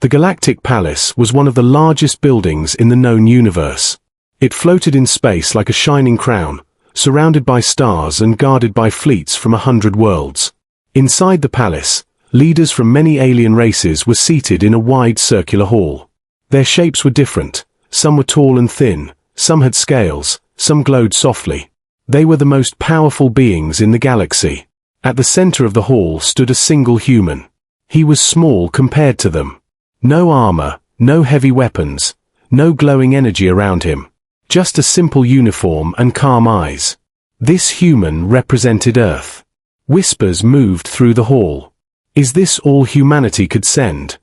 The Galactic Palace was one of the largest buildings in the known universe. It floated in space like a shining crown, surrounded by stars and guarded by fleets from 100 worlds. Inside the palace, leaders from many alien races were seated in a wide circular hall. Their shapes were different. Some were tall and thin, some had scales, some glowed softly. They were the most powerful beings in the galaxy. At the center of the hall stood a single human. He was small compared to them. No armor, no heavy weapons, no glowing energy around him. Just a simple uniform and calm eyes. This human represented Earth. Whispers moved through the hall. Is this all humanity could send?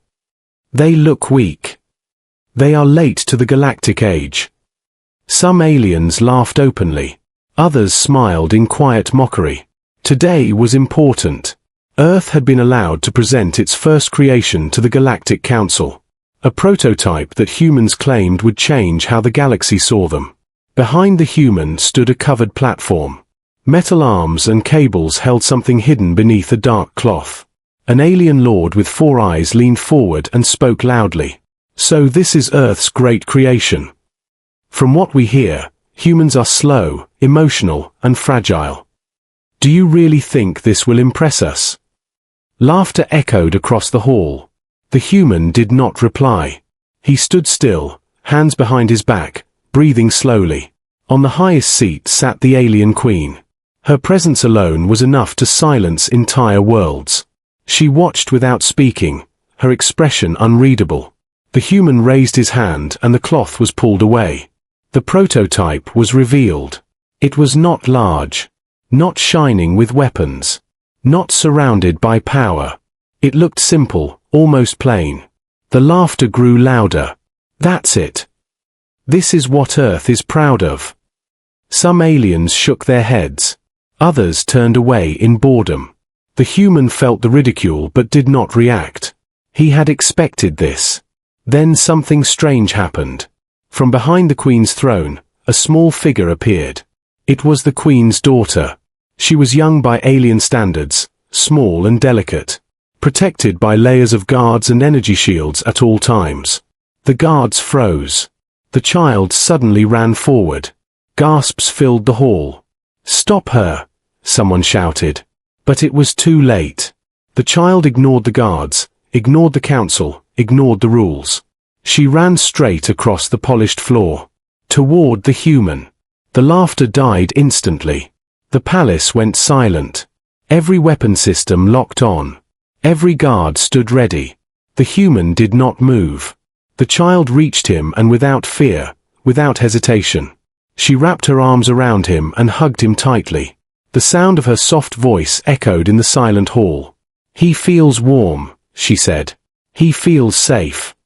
They look weak. They are late to the galactic age. Some aliens laughed openly. Others smiled in quiet mockery. Today was important. Earth had been allowed to present its first creation to the Galactic Council. A prototype that humans claimed would change how the galaxy saw them. Behind the human stood a covered platform. Metal arms and cables held something hidden beneath a dark cloth. An alien lord with 4 eyes leaned forward and spoke loudly. So this is Earth's great creation. From what we hear, humans are slow, emotional, and fragile. Do you really think this will impress us? Laughter echoed across the hall. The human did not reply. He stood still, hands behind his back, breathing slowly. On the highest seat sat the alien queen. Her presence alone was enough to silence entire worlds. She watched without speaking, her expression unreadable. The human raised his hand and the cloth was pulled away. The prototype was revealed. It was not large, not shining with weapons, not surrounded by power. It looked simple, almost plain. The laughter grew louder. That's it. This is what Earth is proud of. Some aliens shook their heads. Others turned away in boredom. The human felt the ridicule but did not react. He had expected this. Then something strange happened. From behind the Queen's throne, a small figure appeared. It was the Queen's daughter. She was young by alien standards, small and delicate, protected by layers of guards and energy shields at all times. The guards froze. The child suddenly ran forward. Gasps filled the hall. "Stop her!" someone shouted. But it was too late. The child ignored the guards, ignored the council, ignored the rules. She ran straight across the polished floor, toward the human. The laughter died instantly. The palace went silent. Every weapon system locked on. Every guard stood ready. The human did not move. The child reached him and without fear, without hesitation. She wrapped her arms around him and hugged him tightly. The sound of her soft voice echoed in the silent hall. "He feels warm," she said. "He feels safe."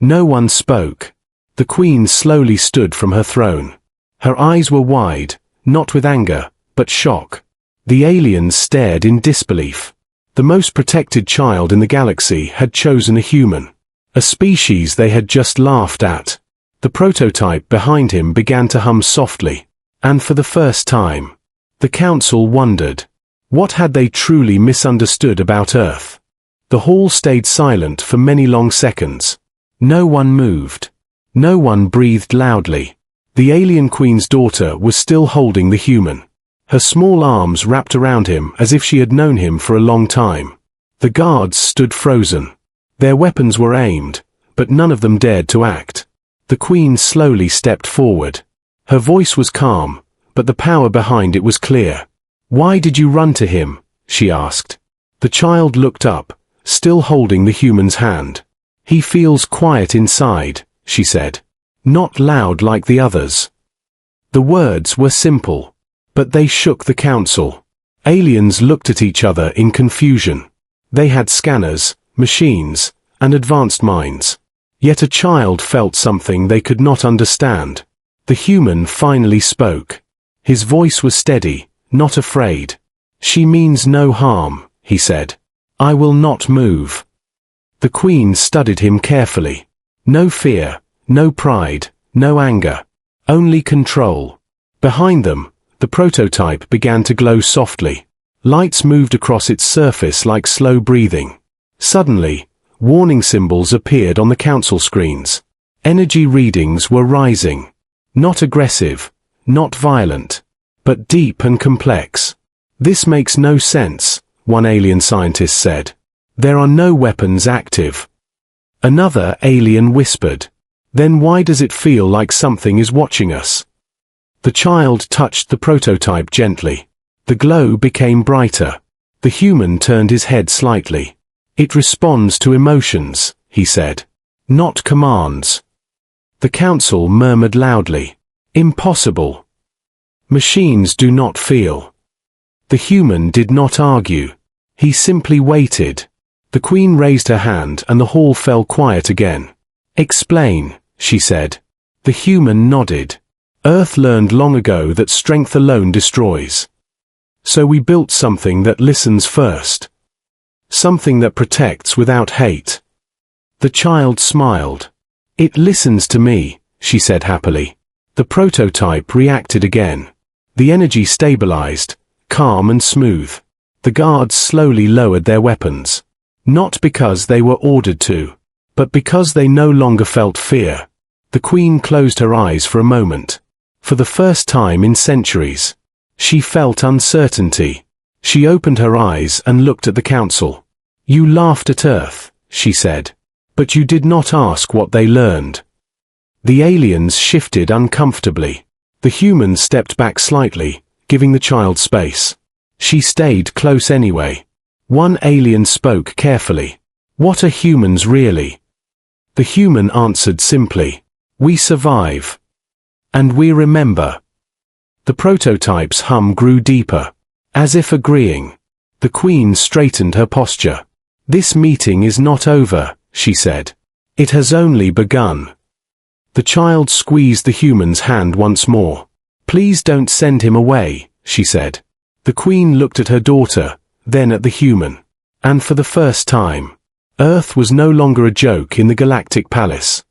No one spoke. The Queen slowly stood from her throne. Her eyes were wide, not with anger, but shock. The aliens stared in disbelief. The most protected child in the galaxy had chosen a human, a species they had just laughed at. The prototype behind him began to hum softly, and for the first time, the council wondered, what had they truly misunderstood about Earth? The hall stayed silent for many long seconds. No one moved. No one breathed loudly. The alien queen's daughter was still holding the human. Her small arms wrapped around him as if she had known him for a long time. The guards stood frozen. Their weapons were aimed, but none of them dared to act. The queen slowly stepped forward. Her voice was calm, but the power behind it was clear. "Why did you run to him?" she asked. The child looked up, still holding the human's hand. "He feels quiet inside," she said. "Not loud like the others." The words were simple, but they shook the council. Aliens looked at each other in confusion. They had scanners, machines, and advanced minds. Yet a child felt something they could not understand. The human finally spoke. His voice was steady, not afraid. "She means no harm," he said. "I will not move." The queen studied him carefully. No fear, no pride, no anger. Only control. Behind them, the prototype began to glow softly. Lights moved across its surface like slow breathing. Suddenly, Warning symbols appeared on the council screens. Energy readings were rising. Not aggressive, not violent, but deep and complex. "This makes no sense," one alien scientist said. "There are no weapons active." Another alien whispered, "Then why does it feel like something is watching us?" The child touched the prototype gently. The glow became brighter. The human turned his head slightly. "It responds to emotions," he said. "Not commands." The council murmured loudly, "Impossible. Machines do not feel." The human did not argue. He simply waited. The Queen raised her hand and the hall fell quiet again. "Explain," she said. The human nodded. "Earth learned long ago that strength alone destroys. So we built something that listens first. Something that protects without hate." The child smiled. "It listens to me," she said happily. The prototype reacted again. The energy stabilized, calm and smooth. The guards slowly lowered their weapons. Not because they were ordered to, but because they no longer felt fear. The Queen closed her eyes for a moment. For the first time in centuries, she felt uncertainty. She opened her eyes and looked at the council. "You laughed at Earth," she said. "But you did not ask what they learned." The aliens shifted uncomfortably. The human stepped back slightly, giving the child space. She stayed close anyway. One alien spoke carefully. "What are humans really?" The human answered simply, "We survive. And we remember." The prototype's hum grew deeper. As if agreeing, the Queen straightened her posture. "This meeting is not over," she said. "It has only begun." The child squeezed the human's hand once more. "Please don't send him away," she said. The Queen looked at her daughter, then at the human. And for the first time, Earth was no longer a joke in the Galactic Palace.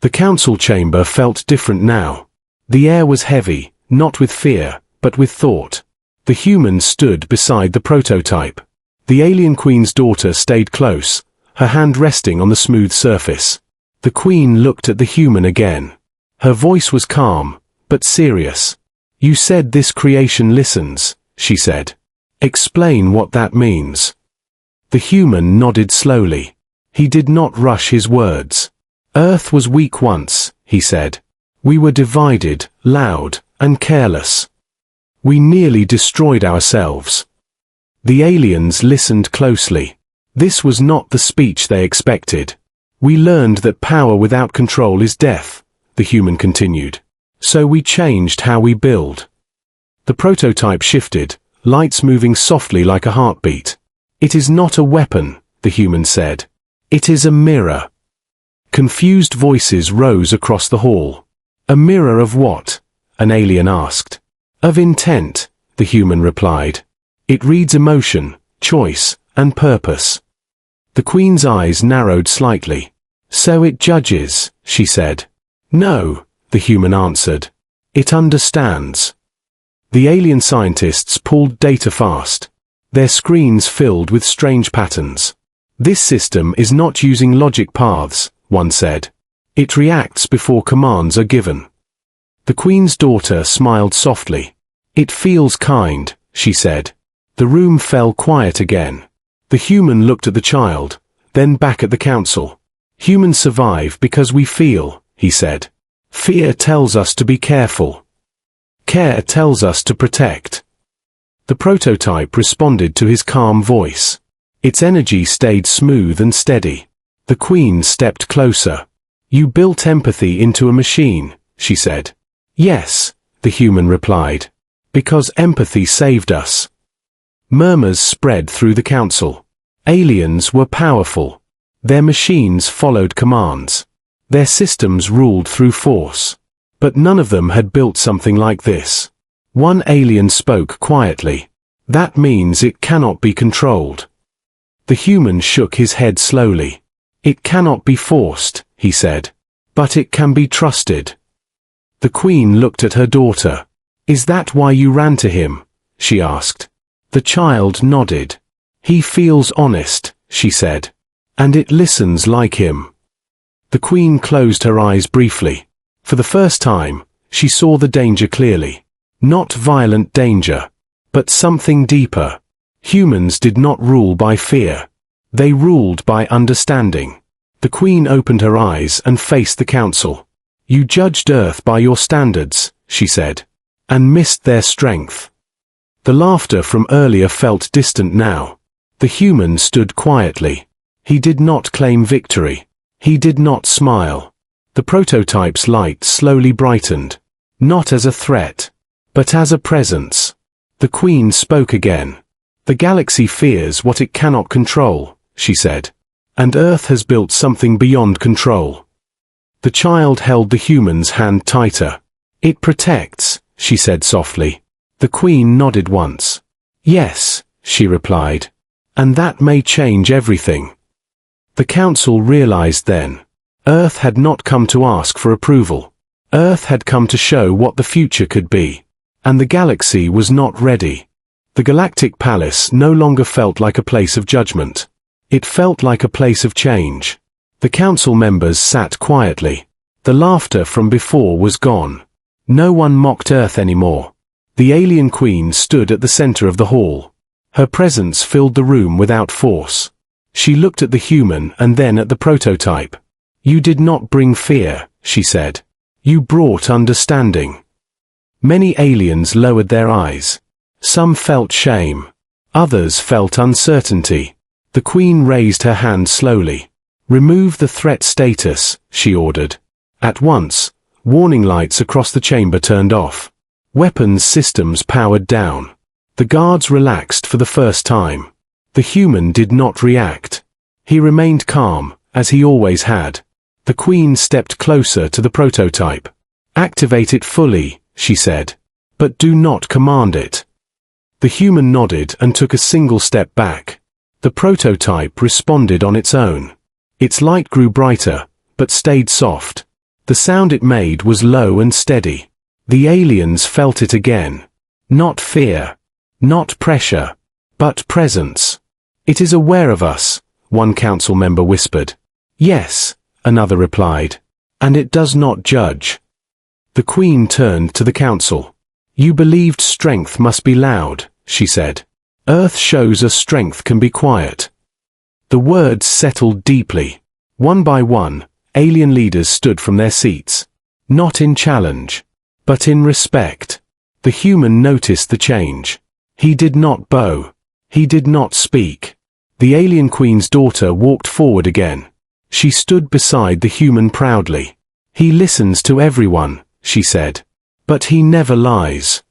The council chamber felt different now. The air was heavy, not with fear, but with thought. The human stood beside the prototype. The alien Queen's daughter stayed close, her hand resting on the smooth surface. The Queen looked at the human again. Her voice was calm, but serious. "You said this creation listens," she said. "Explain what that means." The human nodded slowly. He did not rush his words. "Earth was weak once," he said. "We were divided, loud, and careless. We nearly destroyed ourselves." The aliens listened closely. This was not the speech they expected. "We learned that power without control is death," the human continued. "So we changed how we build." The prototype shifted, lights moving softly like a heartbeat. "It is not a weapon," the human said. "It is a mirror." Confused voices rose across the hall. "A mirror of what?" an alien asked. "Of intent," the human replied. "It reads emotion, choice, and purpose." The Queen's eyes narrowed slightly. "So it judges," she said. "No," the human answered. "It understands." The alien scientists pulled data fast. Their screens filled with strange patterns. "This system is not using logic paths," one said. "It reacts before commands are given." The Queen's daughter smiled softly. "It feels kind," she said. The room fell quiet again. The human looked at the child, then back at the council. "Humans survive because we feel," he said. "Fear tells us to be careful. Care tells us to protect." The prototype responded to his calm voice. Its energy stayed smooth and steady. The Queen stepped closer. "You built empathy into a machine," she said. "Yes," the human replied. "Because empathy saved us." Murmurs spread through the council. Aliens were powerful. Their machines followed commands. Their systems ruled through force. But none of them had built something like this. One alien spoke quietly. "That means it cannot be controlled." The human shook his head slowly. "It cannot be forced," he said. "But it can be trusted." The Queen looked at her daughter. "Is that why you ran to him?" she asked. The child nodded. "He feels honest," she said. And it listens like him. The Queen closed her eyes briefly. For the first time, she saw the danger clearly. Not violent danger, but something deeper. Humans did not rule by fear. They ruled by understanding. The Queen opened her eyes and faced the council. You judged Earth by your standards, she said, and missed their strength. The laughter from earlier felt distant now. The human stood quietly. He did not claim victory. He did not smile. The prototype's light slowly brightened, not as a threat, but as a presence. The Queen spoke again. The galaxy fears what it cannot control, she said, and Earth has built something beyond control. The child held the human's hand tighter. It protects, she said softly. The Queen nodded once. Yes, she replied, and that may change everything. The council realized then. Earth had not come to ask for approval. Earth had come to show what the future could be. And the galaxy was not ready. The Galactic Palace no longer felt like a place of judgment. It felt like a place of change. The council members sat quietly. The laughter from before was gone. No one mocked Earth anymore. The alien Queen stood at the center of the hall. Her presence filled the room without force. She looked at the human and then at the prototype. You did not bring fear, she said. You brought understanding. Many aliens lowered their eyes. Some felt shame. Others felt uncertainty. The Queen raised her hand slowly. Remove the threat status, she ordered. At once, warning lights across the chamber turned off. Weapons systems powered down. The guards relaxed for the first time. The human did not react. He remained calm, as he always had. The Queen stepped closer to the prototype. Activate it fully, she said. But do not command it. The human nodded and took a single step back. The prototype responded on its own. Its light grew brighter, but stayed soft. The sound it made was low and steady. The aliens felt it again. Not fear. Not pressure. But presence. It is aware of us, one council member whispered. Yes, another replied. And it does not judge. The Queen turned to the council. You believed strength must be loud, she said. Earth shows us strength can be quiet. The words settled deeply. One by one, alien leaders stood from their seats. Not in challenge, but in respect. The human noticed the change. He did not bow. He did not speak. The alien Queen's daughter walked forward again. She stood beside the human proudly. He listens to everyone, she said. But he never lies.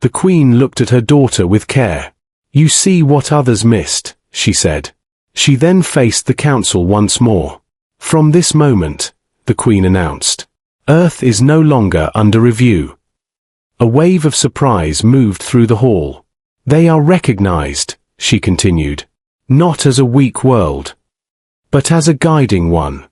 The Queen looked at her daughter with care. You see what others missed, she said. She then faced the council once more. From this moment, the Queen announced, Earth is no longer under review. A wave of surprise moved through the hall. They are recognized, she continued, not as a weak world, but as a guiding one.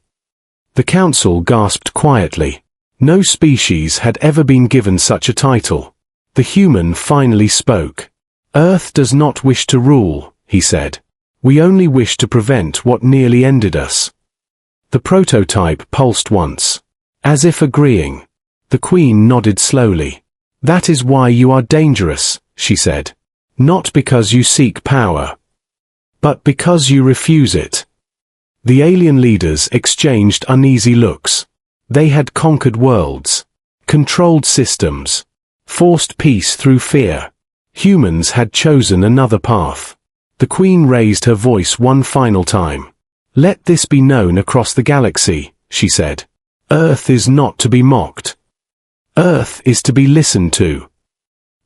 The council gasped quietly. No species had ever been given such a title. The human finally spoke. Earth does not wish to rule, he said. We only wish to prevent what nearly ended us. The prototype pulsed once, as if agreeing. The Queen nodded slowly. That is why you are dangerous, she said. Not because you seek power, but because you refuse it. The alien leaders exchanged uneasy looks. They had conquered worlds, controlled systems, forced peace through fear. Humans had chosen another path. The Queen raised her voice one final time. Let this be known across the galaxy, she said. Earth is not to be mocked. Earth is to be listened to.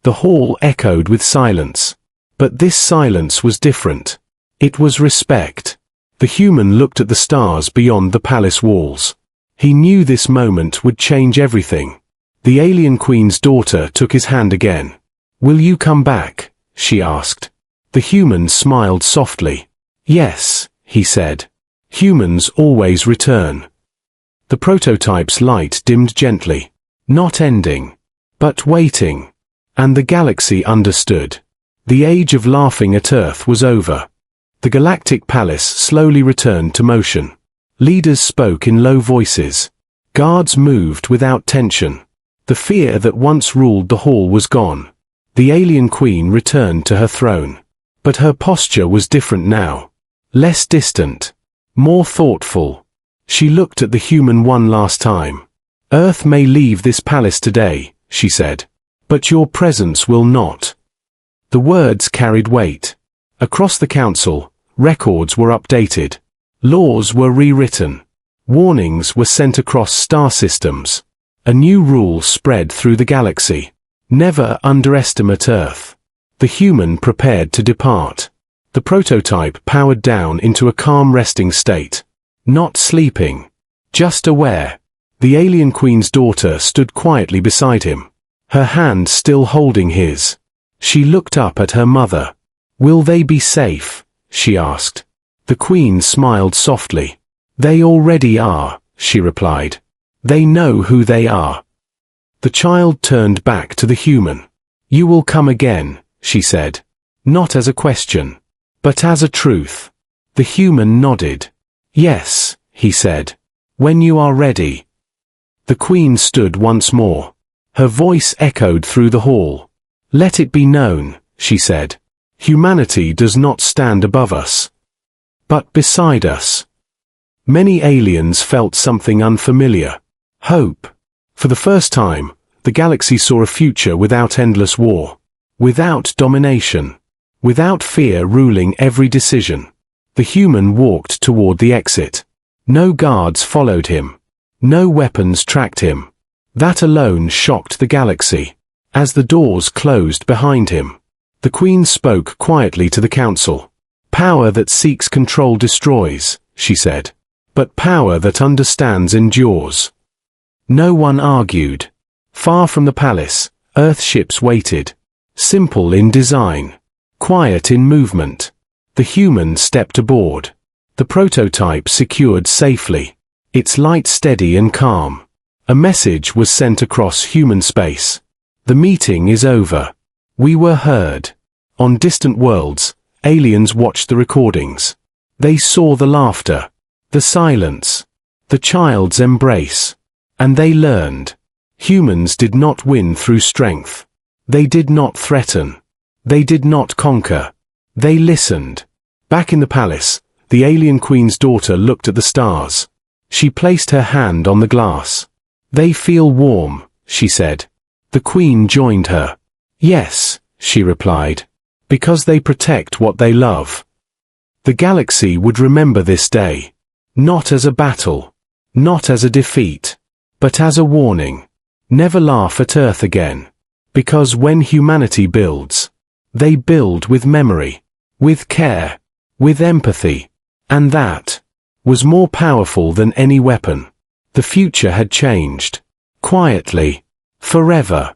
The hall echoed with silence. But this silence was different. It was respect. The human looked at the stars beyond the palace walls. He knew this moment would change everything. The alien Queen's daughter took his hand again. Will you come back? She asked. The human smiled softly. Yes, he said. Humans always return. The prototype's light dimmed gently. Not ending, but waiting. And the galaxy understood. The age of laughing at Earth was over. The Galactic Palace slowly returned to motion. Leaders spoke in low voices. Guards moved without tension. The fear that once ruled the hall was gone. The alien queen returned to her throne. But her posture was different now. Less distant. More thoughtful. She looked at the human one last time. Earth may leave this palace today, she said. But your presence will not. The words carried weight. Across the council, records were updated. Laws were rewritten. Warnings were sent across star systems. A new rule spread through the galaxy. Never underestimate Earth. The human prepared to depart. The prototype powered down into a calm resting state. Not sleeping. Just aware. The alien queen's daughter stood quietly beside him. Her hand still holding his. She looked up at her mother. Will they be safe? She asked. The queen smiled softly. They already are, she replied. They know who they are. The child turned back to the human. You will come again, she said. Not as a question, but as a truth. The human nodded. Yes, he said. When you are ready. The queen stood once more. Her voice echoed through the hall. Let it be known, she said. Humanity does not stand above us, but beside us. Many aliens felt something unfamiliar. Hope. For the first time, the galaxy saw a future without endless war. Without domination. Without fear ruling every decision. The human walked toward the exit. No guards followed him. No weapons tracked him. That alone shocked the galaxy. As the doors closed behind him, the queen spoke quietly to the council. Power that seeks control destroys, she said. But power that understands endures. No one argued. Far from the palace, Earth ships waited. Simple in design. Quiet in movement. The human stepped aboard. The prototype secured safely. Its light steady and calm. A message was sent across human space. The meeting is over. We were heard. On distant worlds, aliens watched the recordings. They saw the laughter, the silence, the child's embrace. And they learned. Humans did not win through strength. They did not threaten. They did not conquer. They listened. Back in the palace, the alien queen's daughter looked at the stars. She placed her hand on the glass. They feel warm, she said. The queen joined her. Yes, she replied. Because they protect what they love. The galaxy would remember this day. Not as a battle. Not as a defeat. But as a warning. Never laugh at Earth again. Because when humanity builds, they build with memory, with care, with empathy. And that was more powerful than any weapon. The future had changed. Quietly. Forever.